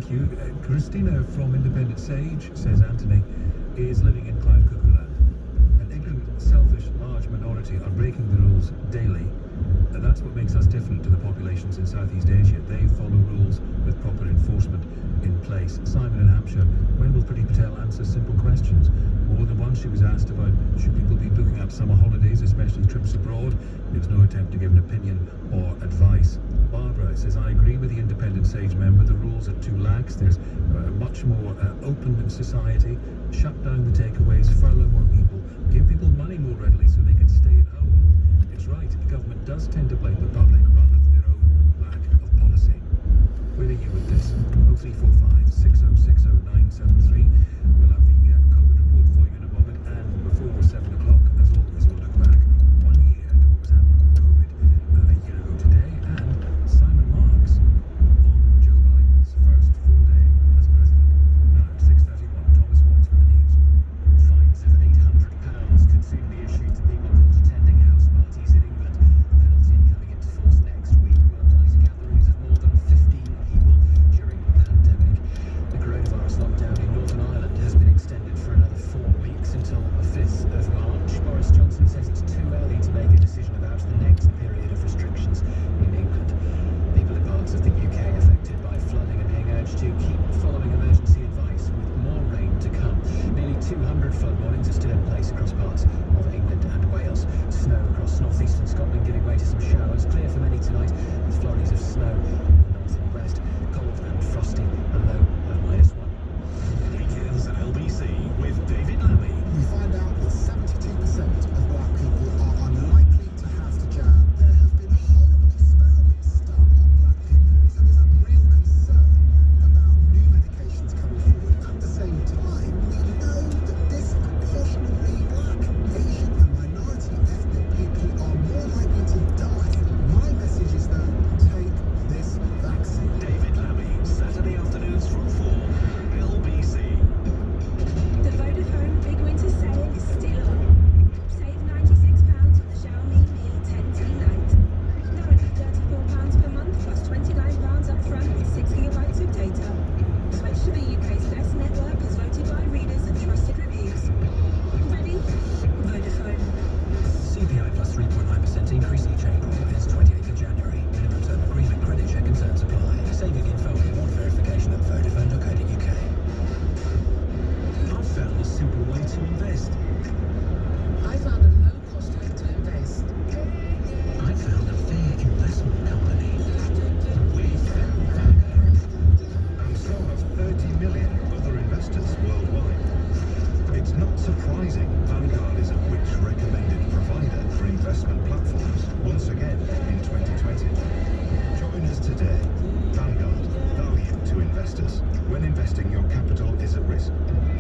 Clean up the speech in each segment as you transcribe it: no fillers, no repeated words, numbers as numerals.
thank you. Christina from Independent Sage says Anthony is living in Cloud Cuckoo Land. An ignorant, selfish, large minority are breaking the rules daily. And that's what makes us different to the populations in Southeast Asia. They follow rules with proper enforcement in place. Simon in Hampshire, when will Priti Patel answer simple questions? Or the one she was asked about, should people be booking up summer holidays, especially trips abroad? There was no attempt to give an opinion or advice. Barbara says, I agree with the Independent Sage member, the rules are too lax. There's a much more open society. Shut down the takeaways, furlough more people, give people money more readily so they can stay at home. It's right, the government does tend to blame the public rather than their own lack of policy. Where are you with this? 0345 6060 973. We'll have the COVID report for you in a moment, and before 7 o'clock, as always, we'll look back 1 year to what was happening with COVID a year ago today, and Simon Marks on Joe Biden's first full day as president. Now, 6:31, Thomas Watts with the news. Fines of £800 could soon be issued to people caught attending house parties in England. The penalty coming into force next week will apply to gatherings of more than 15 people during the pandemic. The coronavirus lockdown in Northern Ireland has been extended for another 4 weeks until the 5th of March. Boris Johnson says it's too early to make a decision about the next period of restrictions in England. People in parts of the UK affected by flooding are being urged to keep following emergency advice, with more rain to come. Nearly 200 flood warnings are still in place across parts of England and Wales. Snow across northeastern Scotland giving way to some showers. Clear for many tonight, with flurries of snow in the north and west. Cold and frosty, a low of -1. Weekends at LBC with David Lammy. We find out that 72% of black people are unlikely to have the jab. There have been horrible experiments done on black people, so there's a real concern about new medications coming forward. At the same time, we know that disproportionately black, Asian and minority ethnic people are more likely to die. My message is that take this vaccine. David Lammy, Saturday afternoons from 4. LBC. The Vodafone Big Winter Sale is still on. Save £96 on the Xiaomi Mi 10T Lite. Now only £34 per month plus £29 up front with 6 gigabytes of data. Switch to the UK's best network as voted by readers and trusted reviews. Ready? Vodafone. CPI plus 3.9% increase each April. Ends 28th of January. Minimum term agreement, credit check and terms apply. Saving info and reward verification at vodafone.co.uk. I've found a simple way to invest. I found a low-cost way to invest. I found a fair investment company. We found Vanguard. And so have 30 million other investors worldwide. It's not surprising Vanguard is a Which recommended provider for investment platforms once again in 2020. Join us today. Vanguard, value to investors. When investing, your capital is at risk.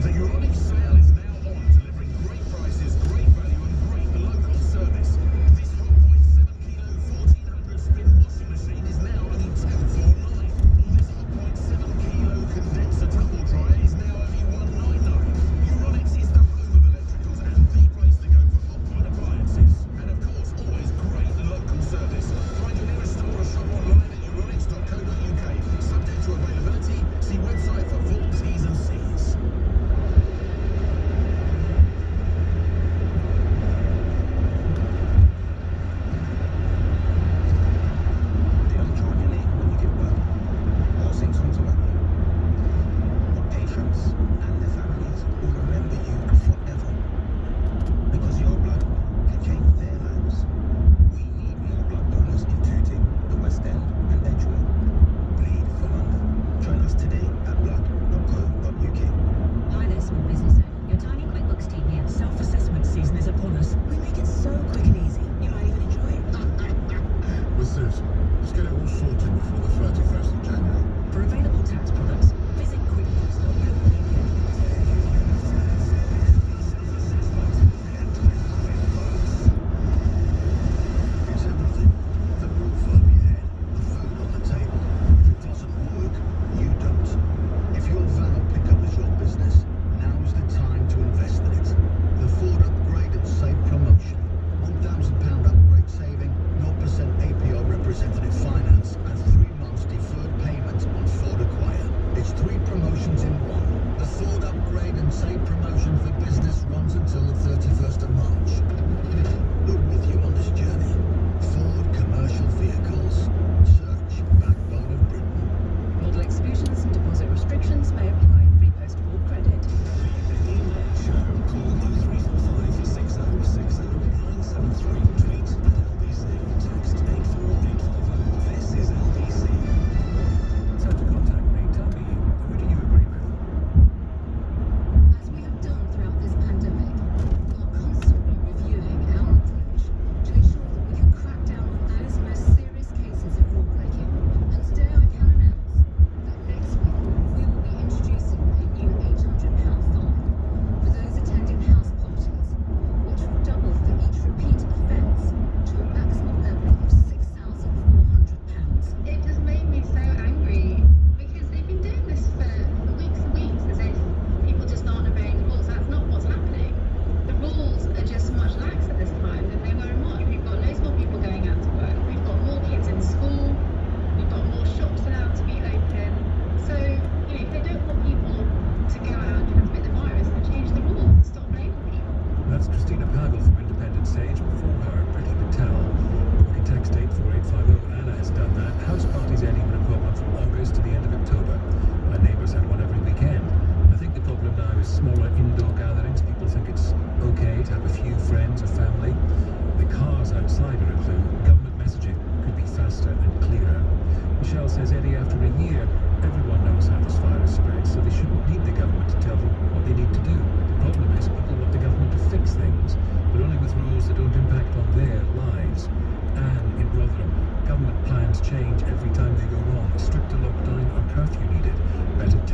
The Euronic sale is now on, delivering great prices, great value and great local service. This 1.7 kilo 1400 spin washing machine is now only 249. Or this 1.7 kilo condenser tumble dryer is now only 199. Euronics is the home of electricals and the place to go for hot point appliances. And of course, always great local service. Find your nearest store or shop online at euronics.co.uk. Subject to availability, see website for full T's and C's.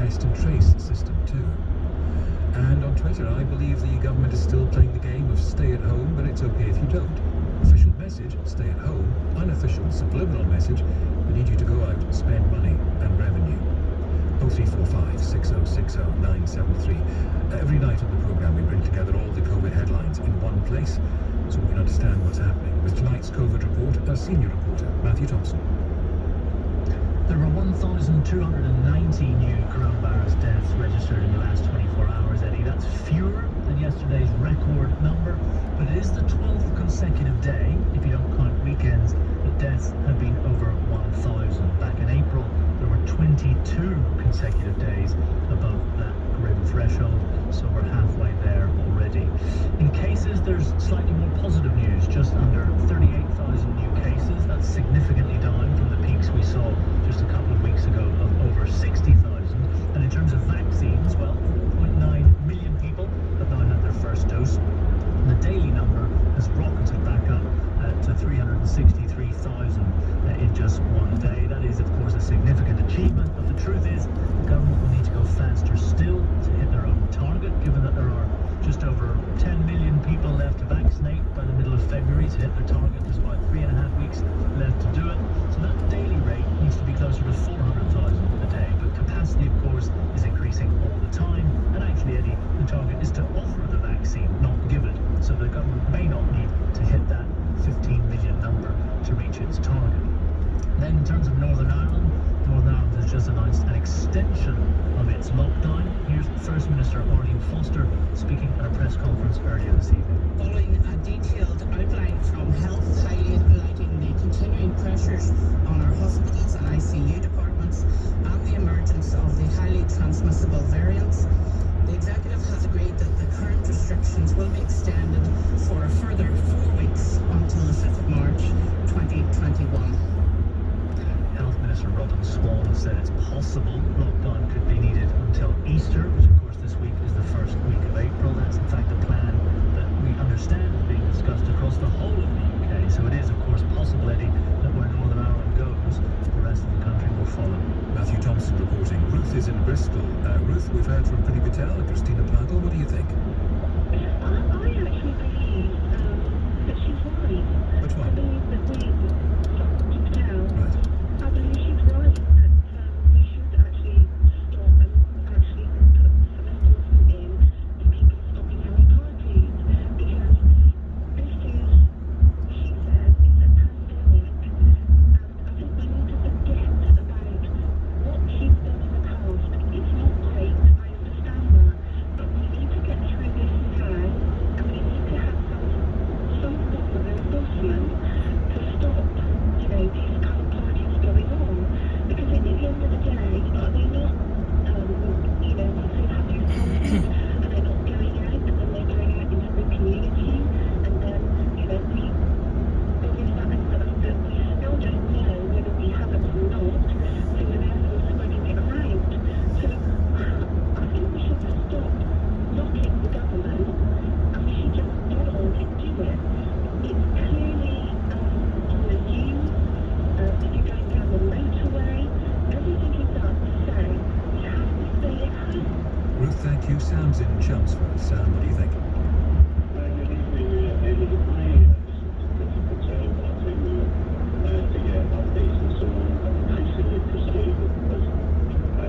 test and trace system too. And on Twitter, I believe the government is still playing the game of stay at home, but it's okay if you don't. Official message, stay at home. Unofficial, subliminal message, we need you to go out, spend money and revenue. 0345 6060 973. Every night on the programme we bring together all the COVID headlines in one place so we can understand what's happening. With tonight's COVID report, our senior reporter, Matthew Thompson. There were 1,290 new coronavirus deaths registered in the last 24 hours, Eddie. That's fewer than yesterday's record number, but it is the 12th consecutive day, if you don't count weekends, that deaths have been over 1,000. Back in April, there were 22 consecutive days above that grim threshold, so we're halfway there already. In cases, there's slightly more positive news, just under 38,000 new cases. That's significantly down from the peaks we saw just a couple of weeks ago of over 60,000. And in terms of vaccines, well, 4.9 million people have now had their first dose. And the daily number has rocketed back up to 363,000 in just one day. That is, of course, a significant achievement, but the truth is the government will need to go faster still to hit their own target, given that there are just over 10 million people left to vaccinate by the middle of February to hit their target. There's about 3.5 weeks left to do it. So that daily rate needs to be closer to 400,000 a day. But capacity, of course, is increasing all the time. And actually, Eddie, the target is to offer the vaccine, not give it. So the government may not need to hit that 15 million number to reach its target. Then in terms of Northern Ireland has just announced an extension of its lockdown. Here's First Minister Arlene Foster speaking at a press conference earlier this evening. Following a detailed outline from Health, highlighting the continuing pressures on our hospitals and ICU departments and the emergence of the highly transmissible variants, the Executive has agreed that the current restrictions will be extended for a further 4 weeks until the 5th of March 2021. Health Minister Robin Swan said it's possible lockdown could be needed until Easter, which of course this week is the first week of April. That's in fact a plan that we understand is being discussed across the whole of the UK. So it is of course possible, Eddie, that where Northern Ireland goes, the rest of the country will follow. Matthew Thompson reporting. Ruth is in Bristol. Ruth, we've heard from Priti Patel and Christina Plantle. What do you think? I actually believe that she's right. Which one? I believe that we Patel. Right. I believe she's right that we should actually stop and actually put some enforcement in to people stopping having parties, because this is, she said, it's a pandemic, and I think we need to forget about what she's done in the past. It's not great, I understand that, but we need to get through this now, and we need to have some form of enforcement to stop, these kind of parties going on. Because at the end of the day, are they not, if they have these parties and they're not going out, and then they're going out into the community, and then, there is that element that we still don't know whether we have it or not, so we're therefore spreading it around. So I think we should stop knocking the government, and we should just get on and do it. It's clearly on the news, if you're going down the motorway, everything is up to say we have to stay at home. Ruth, thank you. Sam's in Chelmsford. Sam, what do you think? Good evening, Eddie. I just Patel wanted to get updates and so on. I appreciate it because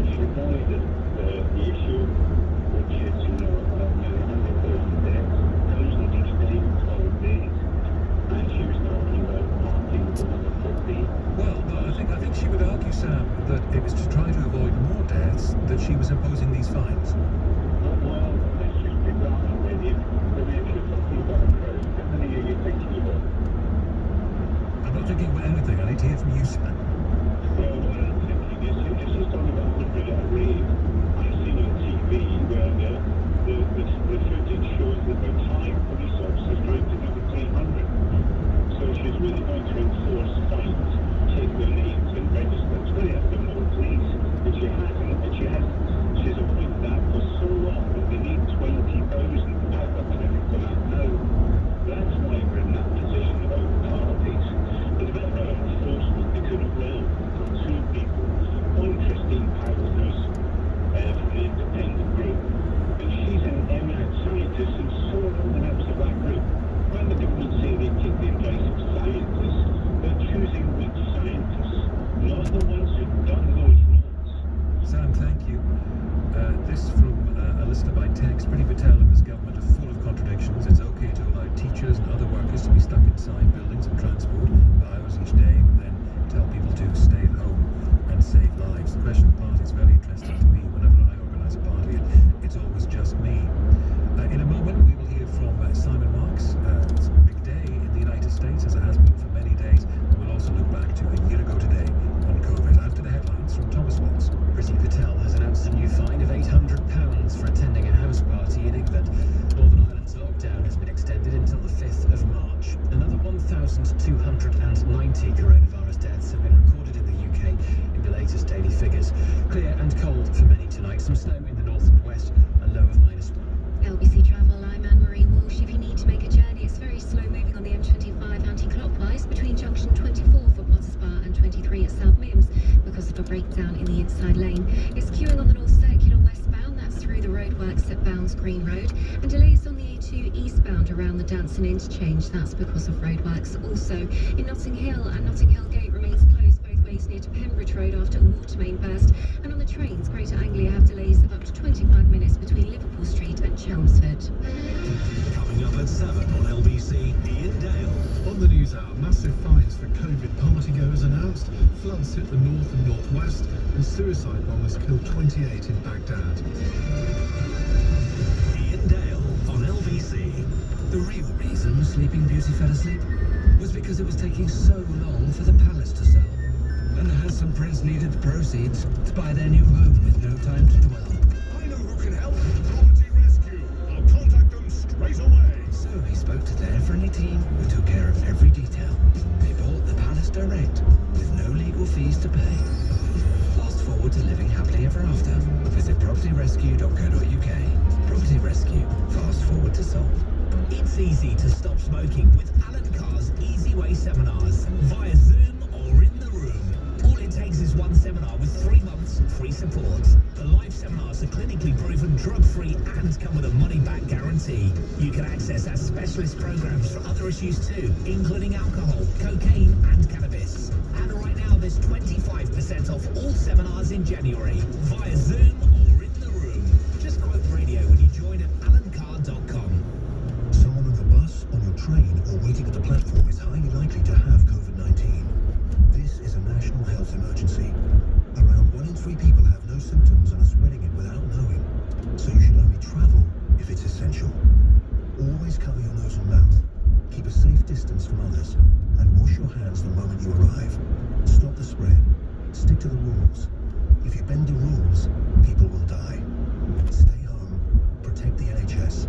she acknowledged that the issue, which is, nearly 100,000 deaths, 1,000 each day, 12 days, and she was talking about parting for another 50. Well, no, I think she would argue, Sam, that it was to try to avoid more deaths that she was imposing these fines. Well, let's just be blunt with you. I mean, if you're talking about a crowd, how many are you thinking in text, Priti Patel and his government are full of contradictions. It's okay to allow teachers and other workers to be stuck inside buildings and transport for hours each day, but then tell people to stay at home and save lives. The question of party is very interesting to me. Whenever I organise a party, it's always just me. In a moment, we will hear from Simon Marks. It's a big day in the United States, as it has been for many days. And we'll also look back to a year ago today on COVID. After the headlines from Thomas Watts. Priti Patel has announced a new fine of £800 for attending a house party in England. Northern Ireland's lockdown has been extended until the 5th of March. Another 1,290 coronavirus deaths have been recorded in the UK in the latest daily figures. Clear and cold for many tonight. Some snow in the north and west, a low of -1. LBC Travel, I'm Anne-Marie Walsh. If you need to make a journey, it's very slow moving on the M25 anti-clockwise between junction 24 for Potters Bar and 23 at South Mims because of a breakdown in the inside lane. It's queuing on the North Circular westbound, that's through the roadworks at Bounds Green Road, and delays on the A2 eastbound around the Danson interchange, that's because of roadworks. Also, in Notting Hill and Notting Hill Gate remains closed both ways near to Pembridge Road after a water main burst, and on the trains, Greater Anglia have delays of up to 25 minutes between Liverpool Street and Chelmsford. Coming up at 7 on LBC, Ian Dale. On the news hour, massive fines for COVID partygoers announced, floods hit the north and northwest, and suicide bombers killed 28 in Baghdad. Ian Dale on LBC. The real reason Sleeping Beauty fell asleep was because it was taking so long for the palace to sell. And the handsome prince needed the proceeds to buy their new home with no time to dwell. I know who can help. Property Rescue. I'll contact them straight away. So he spoke to their friendly team who took care of every detail. They bought the palace direct with no legal fees to pay. Fast forward to living happily ever after. Visit propertyrescue.co.uk. Property Rescue. Fast forward to sold. It's easy to stop smoking with Alan Carr's Easy Way seminars via Zoom or in the room. All it takes is one seminar with 3 months free support. The live seminars are clinically proven, drug-free, and come with a money-back guarantee. You can access our specialist programs for other issues too, including alcohol, cocaine, and cannabis. And right now, there's 25% off all seminars in January via Zoom or in the room. Just quote radio when you join at alancarr.com. Someone on your bus, on your train, or waiting at the platform is highly likely to have COVID-19. This is a national health emergency. Around 1 in 3 people have no symptoms and are spreading it without knowing. So you should only travel if it's essential. Always cover your nose and mouth. Keep a safe distance from others. And wash your hands the moment you arrive. Stop the spread. Stick to the rules. If you bend the rules, people will die. Stay home. Protect the NHS.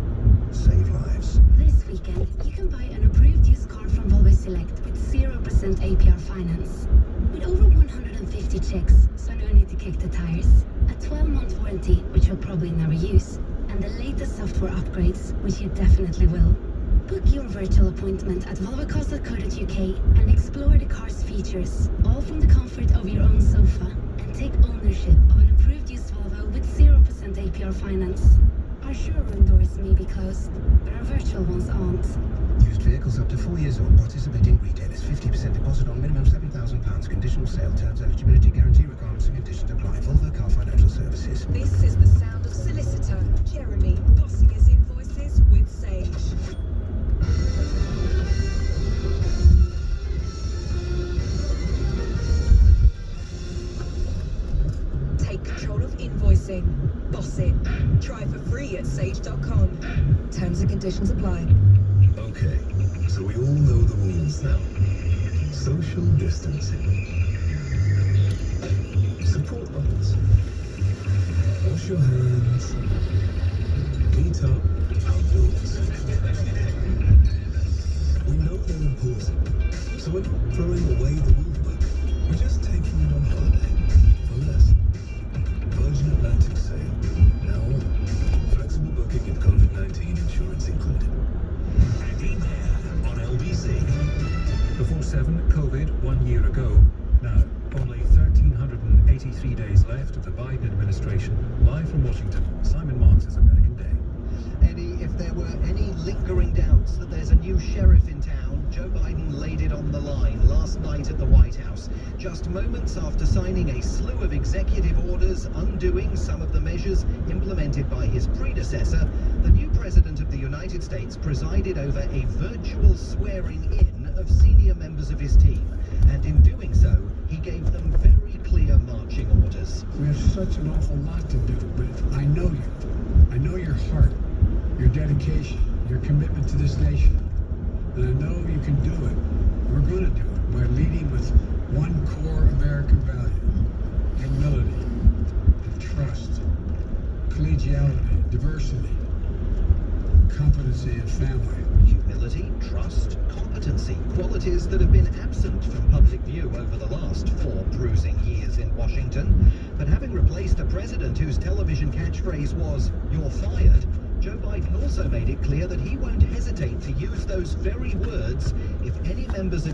Save lives. This weekend, you can buy an approved used car from Volvo Select with 0% APR finance. With over 150 checks, so no need to kick the tires. A 12-month warranty, which you'll probably never use. And the latest software upgrades, which you definitely will. Book your virtual appointment at volvocars.co.uk and explore the car's features, all from the comfort of your own sofa. And take ownership of an approved used Volvo with 0% APR finance. Our showroom doors may be closed, but our virtual ones aren't. Used vehicles up to 4 years old. Participating retailers. 50% deposit on minimum £7,000. Conditional sale terms, eligibility, guarantee requirements and conditions apply. Volvo Car Financial Services. This is the sound of solicitor Jeremy bossing his invoices with Sage. Take control of invoicing. Boss it. Try for free at sage.com. Terms and conditions apply. Okay, so we all know the rules now. Social distancing. Support bubbles. Wash your hands. Meet up outdoors. We know they're important, so we're not throwing away the rule book. We're just taking it on holiday for less. Virgin Atlantic sail. Now on. Flexible booking and COVID-19 insurance included. Be there on LBC. Before 7, COVID 1 year ago. Now, only 1,383 days left of the Biden administration. Live from Washington, Simon Marks' American Day. Eddie, if there were any lingering doubts that there's a new sheriff in town, down, Joe Biden laid it on the line last night at the White House, just moments after signing a slew of executive orders undoing some of the measures implemented by his predecessor. The new president of the United States presided over a virtual swearing-in of senior members of his team, and in doing so, he gave them very clear marching orders. We have such an awful lot to do, but I know you. I know your heart, your dedication, your commitment to this nation. And I know you can do it. We're going to do it by leading with one core American value: humility, and trust, collegiality, diversity, competency, and family. Humility, trust, competency, qualities that have been absent from public view over the last 4 bruising years in Washington. But having replaced a president whose television catchphrase was, "You're fired," Joe Biden also made it clear that he won't hesitate to use those very words if any members of